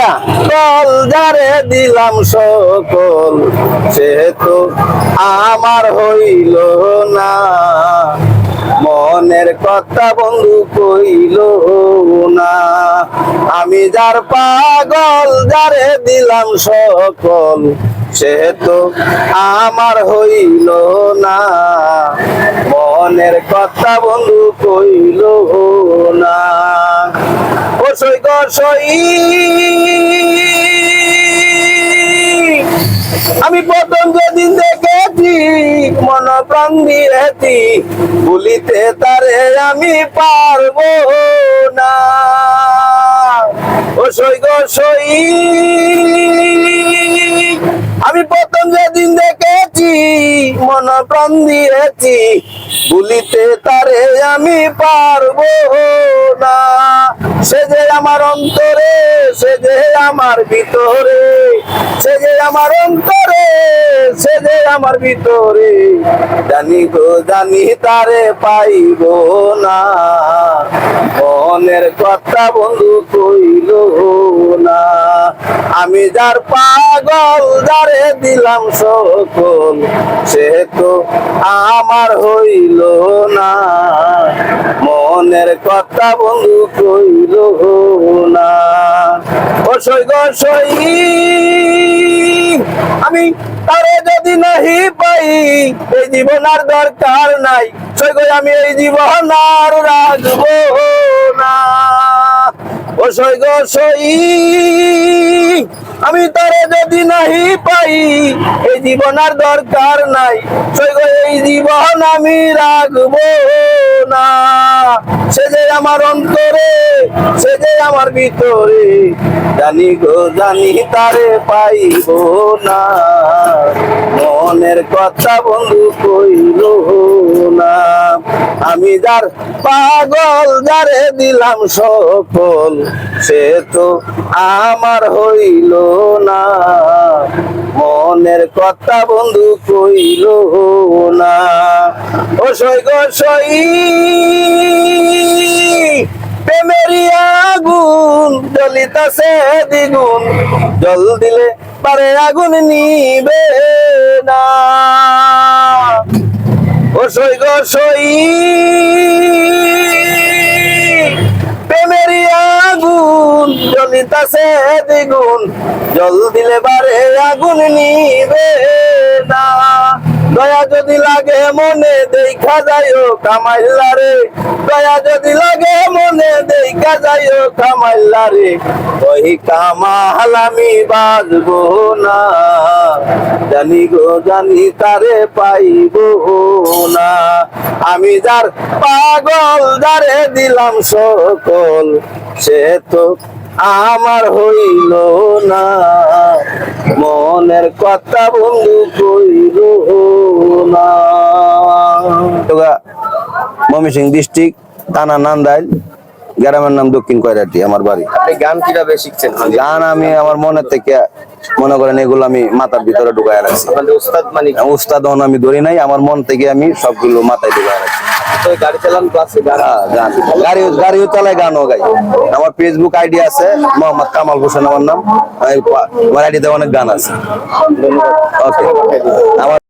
পাগল যারে দিলাম সকল সে তো আমার হইল না, মনের কথা বন্ধু কইল না। আমি যার পাগল যারে দিলাম সকল সে তো আমার হইল না, মনের কথা বন্ধু কইল না। গোসই গোসই আমি প্রথম যেদিন দেখেছি মন প্রাণ দিয়েছি, ভুলিতে তারে আমি পারবো না। গোসই গোসই আমি প্রথম যেদিন দেখেছি মন প্রাণ দিয়েছি, ভুলিতে তারে আমি পারবো না। সে যে আমার অন্তরে, সে যে আমার ভিতরে, সে যে আমার অন্তরে, সে যে আমার ভিতরে, জানি গো জানি তারে পাইব না, মনের কথা বন্ধু কইল না। আমি যার পাগল যারে দিলাম সকল সে তো আমার হইল না, মনের কথা বন্ধু কইল না। গোসই গোসই আমি তারে যদি নাহি পাই এই জীবন আর দরকার নাই, সই গো আমি এই জীবন আর রাখবো না। গোসই গোসই আমি তারে যদি নাহি পাই এই জীবন আর দরকার নাই, সই গো এই জীবন আমি রাখবো না। সে যে আমার অন্তরে, সে যে আমার ভিতরে, জানি গো জানি তারে পাইব না, মনের কথা বন্ধু কইল না। আমি যার পাগল যারে দিলাম সকল সে তো আমার হইল না, মনের কথা বন্ধু কইল না। গোসই গোসই প্রেমেরই আগুন জ্বলিতাছে দ্বিগুণ, জল দিলে পারে আগুন নিবে না। গোসই গোসই প্রেমেরই আগুন জ্বলিতাছে দ্বিগুণ, জল দিলে পারে আগুন নিবে না। দয়া যদি লাগে মনে দেখা যাইও কামাইল্লা রে, দয়া যদি লাগে মনে দেখা যাইও কামাইল্লা রে, ওই কামাল আমি বাজবো না, জানি গো জানি তারে পাইব না। আমি যার পাগল যারে দিলাম সকল সে তো আমার হইল না, মনের কথা বন্ধু কইল না। ময়মনসিংহ ডিস্ট্রিক্ট, থানা নান্দাইল, গ্রামের নাম দক্ষিণ কয়রাটি আমার বাড়ি। আপনি গান কিভাবে শিখছেন? গান আমি আমার মনের থেকে মনে করেন এগুলো আমি মাথার ভিতরে ঢুকায় রাখছি। উস্তাদ মানে উস্তাদ আমি ধরি নাই, আমার মন থেকে আমি সবগুলো মাথায় ঢুকায় রাখছি। তো গাড়ি চালান ক্লাসে গান? গান গাড়িও চালাই, গানও গাই। আমার ফেসবুক আইডি আছে মোহাম্মদ কামাল হোসেন আমার নাম, আমার আইডিতে অনেক গান আছে। ধন্যবাদ। ওকে। আমার